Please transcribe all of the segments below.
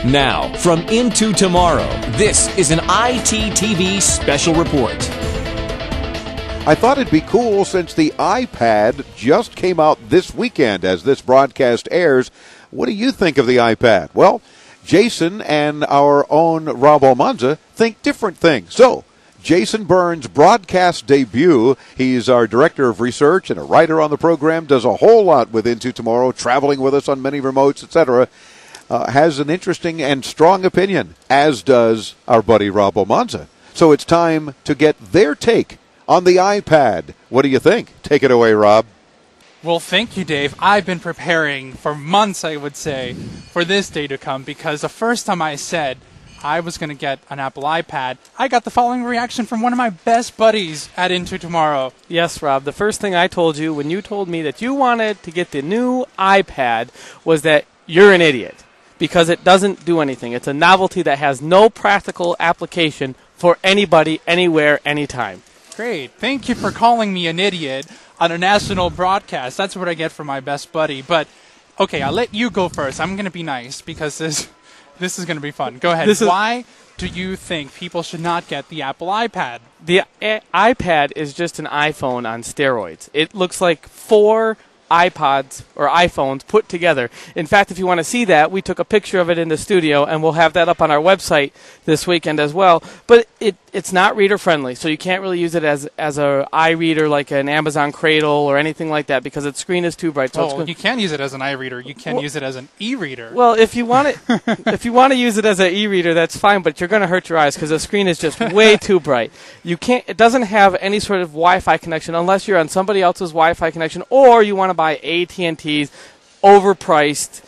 Now, from Into Tomorrow, this is an ITTV special report. I thought it'd be cool since the iPad just came out this weekend as this broadcast airs. What do you think of the iPad? Well, Jason and our own Rob Almanza think different things. So, Jason Burns' broadcast debut, he's our director of research and a writer on the program, does a whole lot with Into Tomorrow, traveling with us on many remotes, etc., has an interesting and strong opinion, as does our buddy Rob Almanza. So it's time to get their take on the iPad. What do you think? Take it away, Rob. Well, thank you, Dave. I've been preparing for months, I would say, for this day to come, because the first time I said I was going to get an Apple iPad, I got the following reaction from one of my best buddies at Into Tomorrow. Yes, Rob. The first thing I told you when you told me that you wanted to get the new iPad was that you're an idiot because it doesn't do anything. It's a novelty that has no practical application for anybody, anywhere, anytime. Great. Thank you for calling me an idiot on a national broadcast. That's what I get from my best buddy. But, okay, I'll let you go first. I'm going to be nice because this is going to be fun. Go ahead. Why do you think people should not get the Apple iPad? The iPad is just an iPhone on steroids. It looks like 4 iPods or iPhones put together. In fact, if you want to see that, we took a picture of it in the studio, and we'll have that up on our website this weekend as well. But it's not reader-friendly, so you can't really use it as a iReader like an Amazon Cradle or anything like that because its screen is too bright. So you can use it as an iReader. You can use it as an e-reader. Well, if you want if you want to use it as an e-reader, that's fine, but you're going to hurt your eyes because the screen is just way too bright. It doesn't have any sort of Wi-Fi connection unless you're on somebody else's Wi-Fi connection or you want to buy AT&T's overpriced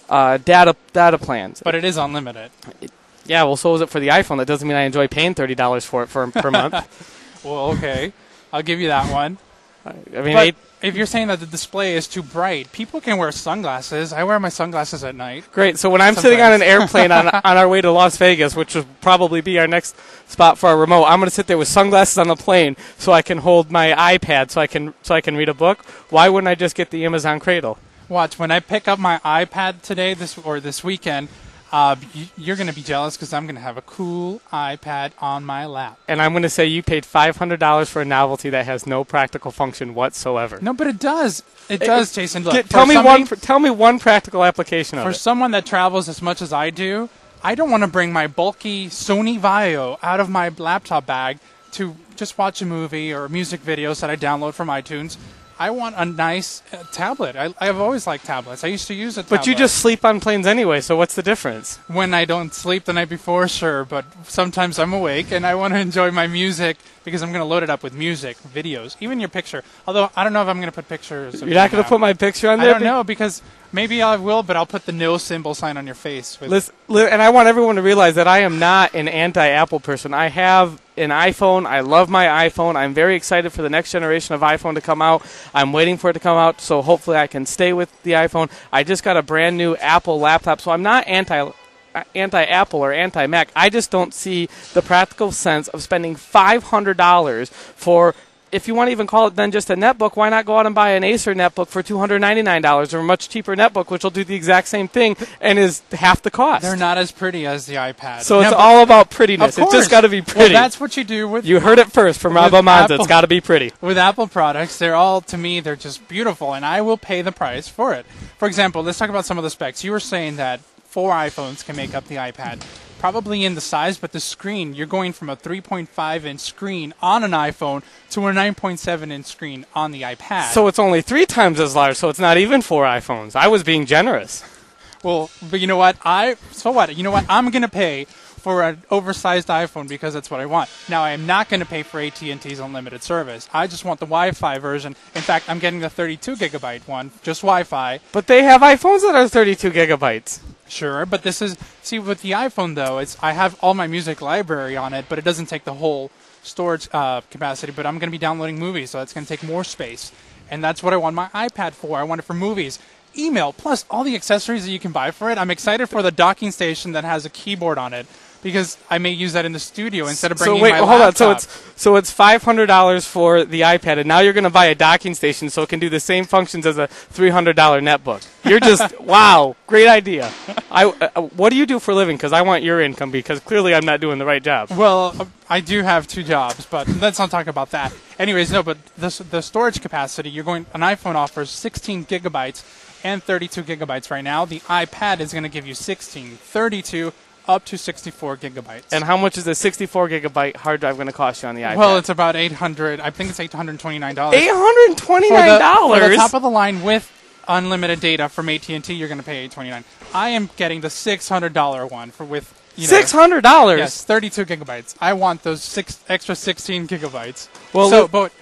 data plans. But it is unlimited. Yeah, well, so is it for the iPhone. That doesn't mean I enjoy paying $30 for it per month. Well, okay. I'll give you that one. I mean, but if you're saying that the display is too bright, people can wear sunglasses. I wear my sunglasses at night. Great. So when I'm sitting on an airplane on our way to Las Vegas, which will probably be our next spot for our remote, I'm going to sit there with sunglasses on the plane so I can hold my iPad so I can read a book. Why wouldn't I just get the Amazon Cradle? Watch, when I pick up my iPad today, this weekend, you're going to be jealous because I'm going to have a cool iPad on my lap. And I'm going to say you paid $500 for a novelty that has no practical function whatsoever. No, but it does. It does, Jason. Look, tell me one practical application of it. For someone that travels as much as I do, I don't want to bring my bulky Sony Vaio out of my laptop bag to just watch a movie or music videos that I download from iTunes. I want a nice tablet. I've always liked tablets. I used to use a tablet. But you just sleep on planes anyway, so what's the difference? When I don't sleep the night before, sure, but sometimes I'm awake and I want to enjoy my music because I'm going to load it up with music, videos, even your picture. Although, I don't know if I'm going to put pictures of You're not going to put my picture on there? I don't know, because maybe I will, but I'll put the no symbol sign on your face. And I want everyone to realize that I am not an anti-Apple person. I have an iPhone. I love my iPhone. I'm very excited for the next generation of iPhone to come out. I'm waiting for it to come out, so hopefully I can stay with the iPhone. I just got a brand new Apple laptop, so I'm not anti-Apple or anti-Mac. I just don't see the practical sense of spending $500 for, if you want to even call it then just a netbook, why not go out and buy an Acer netbook for $299 or a much cheaper netbook, which will do the exact same thing and is half the cost? They're not as pretty as the iPad. So it's all about prettiness. It's just got to be pretty. Well, that's what you do with... You heard it first from Rob Almanza. It's got to be pretty. With Apple products, to me, they're just beautiful, and I will pay the price for it. For example, let's talk about some of the specs. You were saying that 4 iPhones can make up the iPad. Probably in the size, but the screen, you're going from a 3.5-inch screen on an iPhone to a 9.7-inch screen on the iPad. So it's only 3 times as large, so it's not even 4 iPhones. I was being generous. Well, but you know what? You know what? I'm going to pay for an oversized iPhone because that's what I want. Now, I am not going to pay for AT&T's unlimited service. I just want the Wi-Fi version. In fact, I'm getting the 32-gigabyte one, just Wi-Fi. But they have iPhones that are 32 gigabytes. Sure, but with the iPhone, though, I have all my music library on it, but it doesn't take the whole storage capacity. But I'm going to be downloading movies, so it's going to take more space. And that's what I want my iPad for. I want it for movies. email, plus all the accessories that you can buy for it. I'm excited for the docking station that has a keyboard on it, because I may use that in the studio instead of bringing my laptop. Hold on. So it's $500 for the iPad, and now you're going to buy a docking station so it can do the same functions as a $300 netbook. You're just wow, great idea. What do you do for a living? Because I want your income, because clearly I'm not doing the right job. Well, I do have 2 jobs, but let's not talk about that. Anyways, no, but the storage capacity, an iPhone offers 16 gigabytes and 32 gigabytes right now. The iPad is going to give you 16, 32, up to 64 gigabytes. And how much is a 64 gigabyte hard drive going to cost you on the iPad? Well, it's about $800. I think it's $829. $829 for the top of the line with unlimited data from AT&T. You're going to pay $829. I am getting the $600 one with. $600. Yes, 32 gigabytes. I want those extra 16 gigabytes. Well, but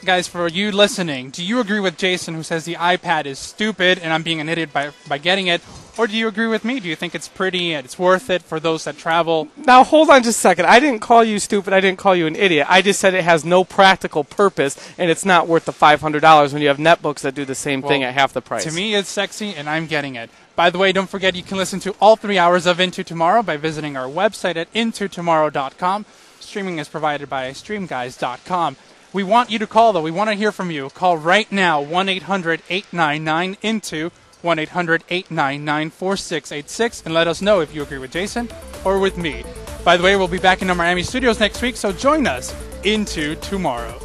guys, for you listening, do you agree with Jason, who says the iPad is stupid and I'm being an idiot by getting it? Or do you agree with me? Do you think it's pretty and it's worth it for those that travel? Now, hold on just a second. I didn't call you stupid. I didn't call you an idiot. I just said it has no practical purpose, and it's not worth the $500 when you have netbooks that do the same thing at half the price. To me, it's sexy, and I'm getting it. By the way, don't forget you can listen to all 3 hours of Into Tomorrow by visiting our website at intotomorrow.com. Streaming is provided by streamguys.com. We want you to call, though. We want to hear from you. Call right now, 1-800-899-INTO, 1-800-899-4686, and let us know if you agree with Jason or with me. By the way, we'll be back in our Miami studios next week, so join us Into Tomorrow.